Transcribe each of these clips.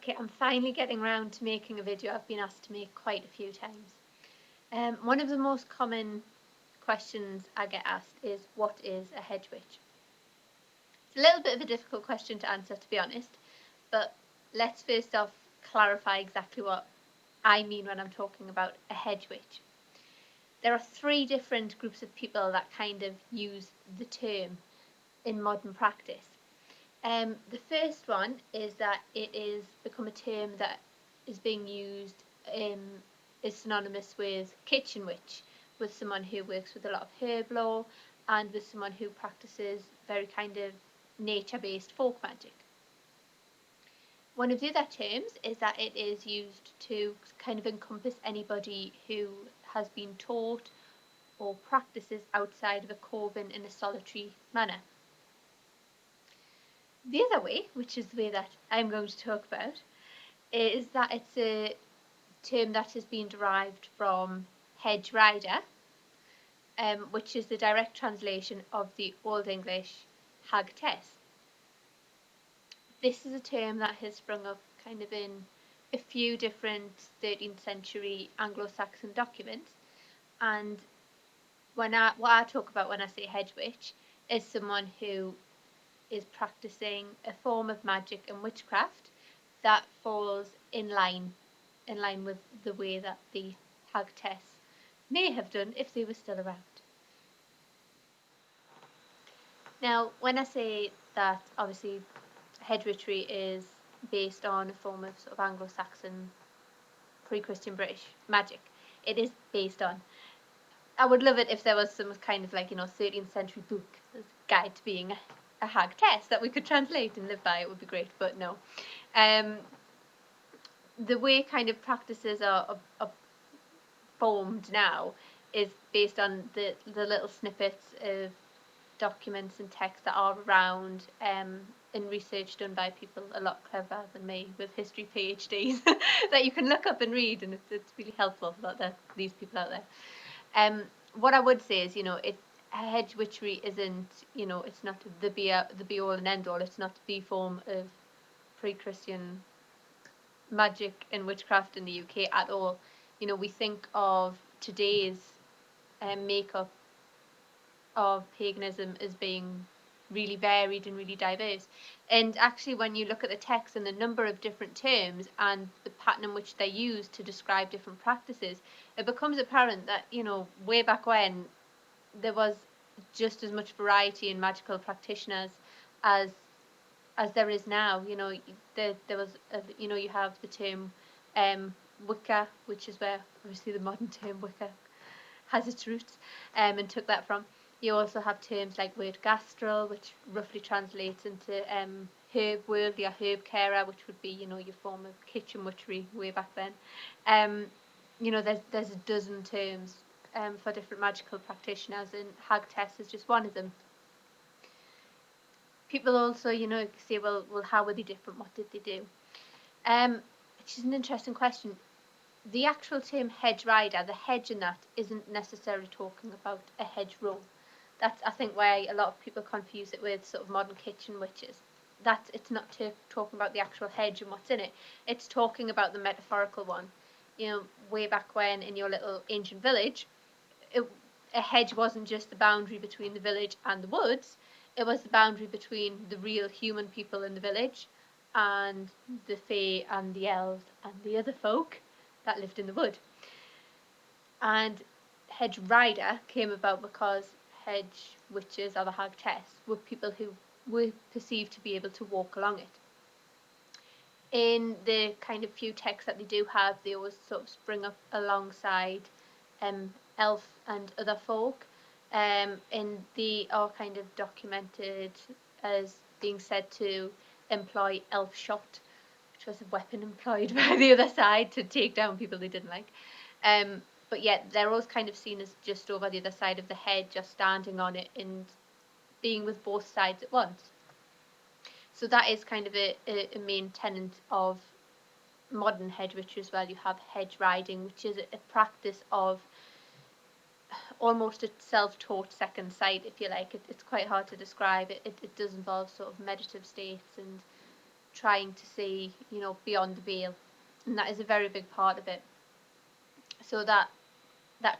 Okay, I'm finally getting around to making a video I've been asked to make quite a few times. One of the most common questions I get asked is, what is a hedge witch? It's a little bit of a difficult question to answer, to be honest, but let's first off clarify exactly what I mean when I'm talking about a hedge witch. There are three different groups of people that kind of use the term in modern practice. The first one is that it is become a term that is being used, is synonymous with kitchen witch, with someone who works with a lot of herb lore and with someone who practices very kind of nature-based folk magic. One of the other terms is that it is used to kind of encompass anybody who has been taught or practices outside of a coven in a solitary manner. The other way, which is the way that I'm going to talk about, is that it's a term that has been derived from hedge rider, which is the direct translation of the Old English hag-tess. This is a term that has sprung up kind of in a few different 13th century Anglo-Saxon documents, and what I talk about when I say hedge witch is someone who is practicing a form of magic and witchcraft that falls in line with the way that the hag-tess may have done if they were still around. Now, when I say that, obviously, hedge-witchery is based on a form of sort of Anglo-Saxon, pre-Christian British magic. It is based on. I would love it if there was some kind of 13th century book, as a guide to being a hag-tess that we could translate and live by. It would be great, but no. The way kind of practices are formed now is based on the little snippets of documents and texts that are around, in research done by people a lot cleverer than me with history PhDs that you can look up and read, and it's really helpful that these people out there. What I would say is, hedge witchery isn't, it's not the be all and end all. It's not the form of pre-Christian magic and witchcraft in the UK at all. We think of today's makeup of paganism as being really varied and really diverse. And actually, when you look at the text and the number of different terms and the pattern in which they're used to describe different practices, it becomes apparent that, way back when, there was just as much variety in magical practitioners as there is now. There was, you have the term Wicca, which is where obviously the modern term Wicca has its roots, and took that from. You also have terms like word gastral, which roughly translates into herb worldly or herb carer, which would be, your form of kitchen witchery way back then. There's a dozen terms for different magical practitioners, and hag-tess is just one of them. People also, say, well, how were they different? What did they do? Which is an interesting question. The actual term hedge rider, the hedge in that, isn't necessarily talking about a hedgerow. That's, I think, why a lot of people confuse it with sort of modern kitchen witches. It's not talking about the actual hedge and what's in it. It's talking about the metaphorical one. Way back when in your little ancient village, a hedge wasn't just the boundary between the village and the woods. It was the boundary between the real human people in the village and the fae and the elves and the other folk that lived in the wood. And hedge rider came about because hedge witches, or the hag-tess, were people who were perceived to be able to walk along it. In the kind of few texts that they do have, they always sort of spring up alongside elf and other folk, and they are kind of documented as being said to employ elf shot, which was a weapon employed by the other side to take down people they didn't like. But yet they're always kind of seen as just over the other side of the hedge, just standing on it and being with both sides at once. So that is kind of a main tenet of modern hedge witchery as well. You have hedge riding, which is a practice of almost a self-taught second sight, if you like. It's quite hard to describe. It does involve sort of meditative states and trying to see, you know, beyond the veil, and that is a very big part of it. So that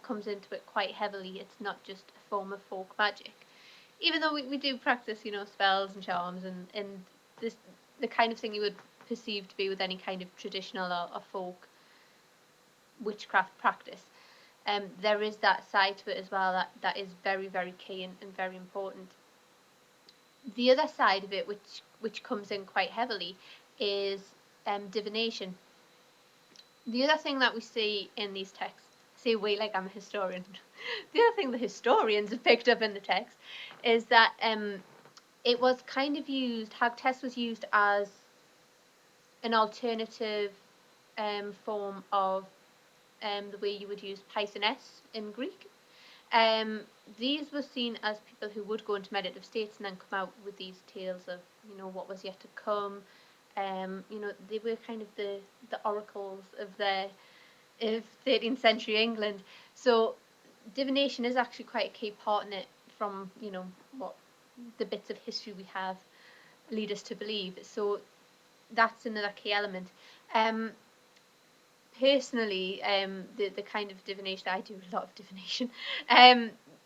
comes into it quite heavily. It's not just a form of folk magic, even though we do practice, you know, spells and charms and this the kind of thing you would perceive to be with any kind of traditional or folk witchcraft practice. There is that side to it as well that is very, very key and very important. The other side of it, which comes in quite heavily, is divination. The other thing that we see in these texts, see we like I'm a historian, the other thing the historians have picked up in the text is that it was kind of used, Hag-Tess was used as an alternative form of the way you would use Pythoness in Greek. These were seen as people who would go into meditative states and then come out with these tales of, you know, what was yet to come. You know, they were kind of the oracles of 13th century England. So divination is actually quite a key part in it, from, you know, what the bits of history we have lead us to believe. So that's another key element. Personally, the kind of divination I do, a lot of divination.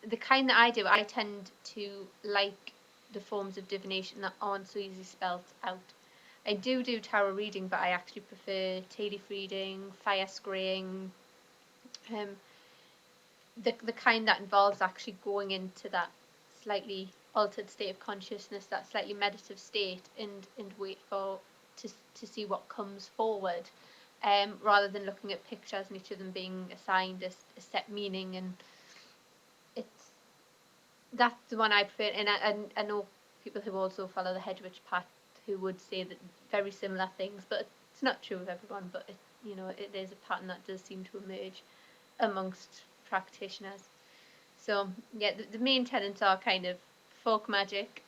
The kind that I do, I tend to like the forms of divination that aren't so easily spelt out. I do tarot reading, but I actually prefer tea leaf reading, fire spraying, the kind that involves actually going into that slightly altered state of consciousness, that slightly meditative state, and wait for to see what comes forward, rather than looking at pictures and each of them being assigned a set meaning. And it's that's the one I prefer. And I know people who also follow the Hedge-Witch path who would say that very similar things, but it's not true of everyone. But it, you know, it is a pattern that does seem to emerge amongst practitioners. So yeah, the main tenets are kind of folk magic,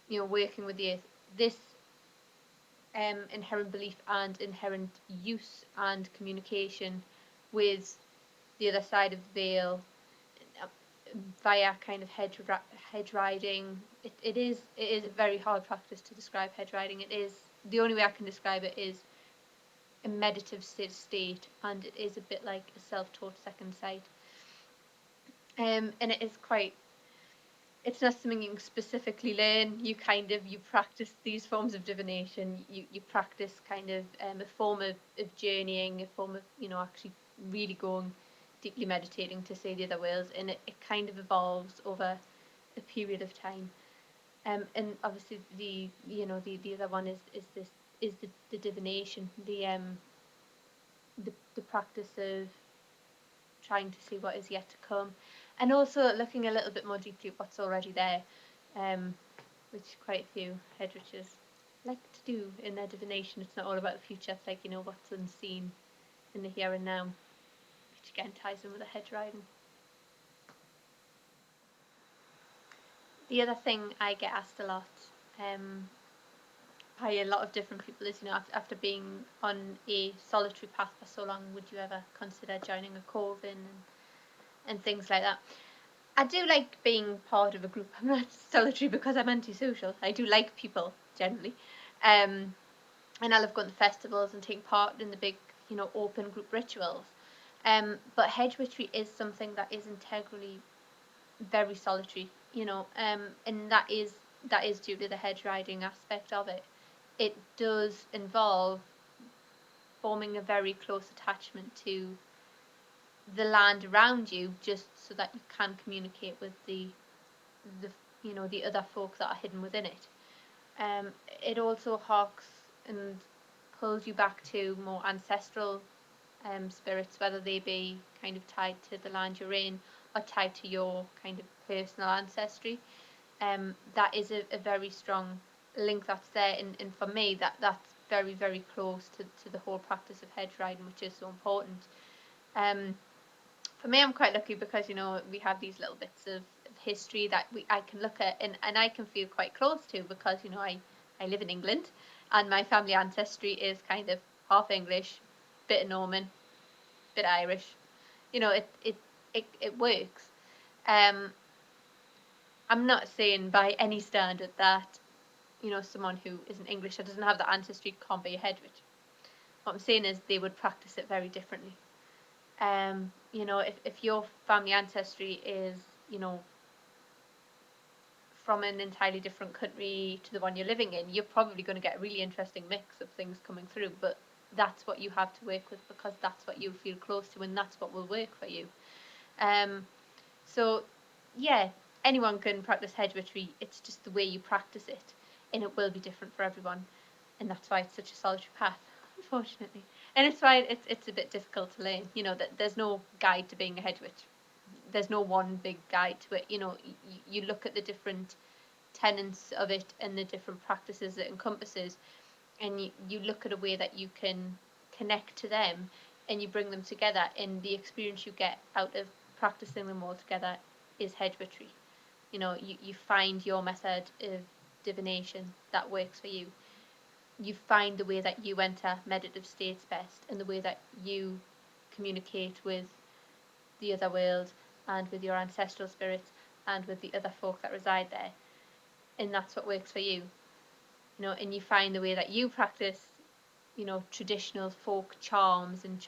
you know, working with the earth, this inherent belief and inherent use and communication with the other side of the veil, via kind of hedge riding. It is a very hard practice to describe hedge riding. It is, the only way I can describe it is a meditative state, and it is a bit like a self-taught second sight. And it is quite, it's not something you can specifically learn. You practice these forms of divination. You practice kind of a form of journeying, a form of, you know, actually really going deeply meditating to see the other worlds, and it kind of evolves over a period of time. And obviously the other one is the divination, the practice of trying to see what is yet to come, and also looking a little bit more deeply at what's already there, which quite a few head witches like to do in their divination. It's not all about the future. It's like, you know, what's unseen in the here and now, which again ties in with the hedge riding. The other thing I get asked a lot by a lot of different people is, you know, after being on a solitary path for so long, would you ever consider joining a coven and things like that? I do like being part of a group. I'm not solitary because I'm antisocial. I do like people generally, and I love going to festivals and taking part in the big, you know, open group rituals. But hedge witchery is something that is integrally very solitary, you know, and that is due to the hedge riding aspect of it. It does involve forming a very close attachment to the land around you, just so that you can communicate with the you know, the other folk that are hidden within it. It also harks and pulls you back to more ancestral spirits, whether they be kind of tied to the land you're in or tied to your kind of personal ancestry. That is a very strong link that's there, and for me that's very, very close to the whole practice of hedge riding, which is so important. For me, I'm quite lucky because, you know, we have these little bits of history that I can look at and I can feel quite close to, because, you know, I live in England and my family ancestry is kind of half English, bit of Norman, bit Irish. You know, it works. I'm not saying by any standard that someone who isn't English or doesn't have that ancestry can't be a hedge-witch. What I'm saying is they would practice it very differently. If your family ancestry is, from an entirely different country to the one you're living in, you're probably going to get a really interesting mix of things coming through, but that's what you have to work with, because that's what you feel close to and that's what will work for you. So yeah, anyone can practice hedge-witchery. It's just the way you practice it, and it will be different for everyone, and that's why it's such a solitary path, unfortunately. And it's why it's a bit difficult to learn. That there's no guide to being a hedge-witch. There's no one big guide to it. You look at the different tenets of it and the different practices it encompasses, and you look at a way that you can connect to them, and you bring them together, and the experience you get out of practicing them all together is hedge-witchery. You find your method of divination that works for you. You find the way that you enter meditative states best, and the way that you communicate with the other world and with your ancestral spirits and with the other folk that reside there, and that's what works for you. And you find the way that you practice traditional folk charms and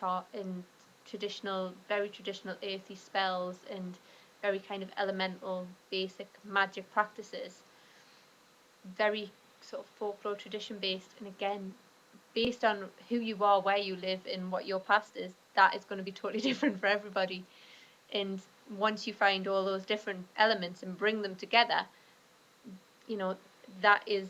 very traditional earthy spells and very kind of elemental basic magic practices, very sort of folklore tradition based, and again based on who you are, where you live, and what your past is, that is going to be totally different for everybody. And once you find all those different elements and bring them together, that is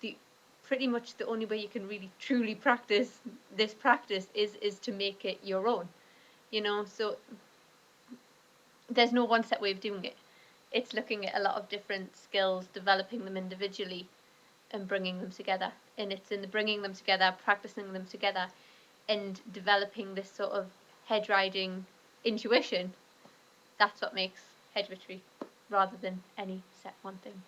the pretty much the only way you can really truly practice this practice is to make it your own. So there's no one set way of doing it. It's looking at a lot of different skills, developing them individually and bringing them together. And it's in the bringing them together, practicing them together, and developing this sort of hedge riding intuition. That's what makes hedge-witchery, rather than any set one thing.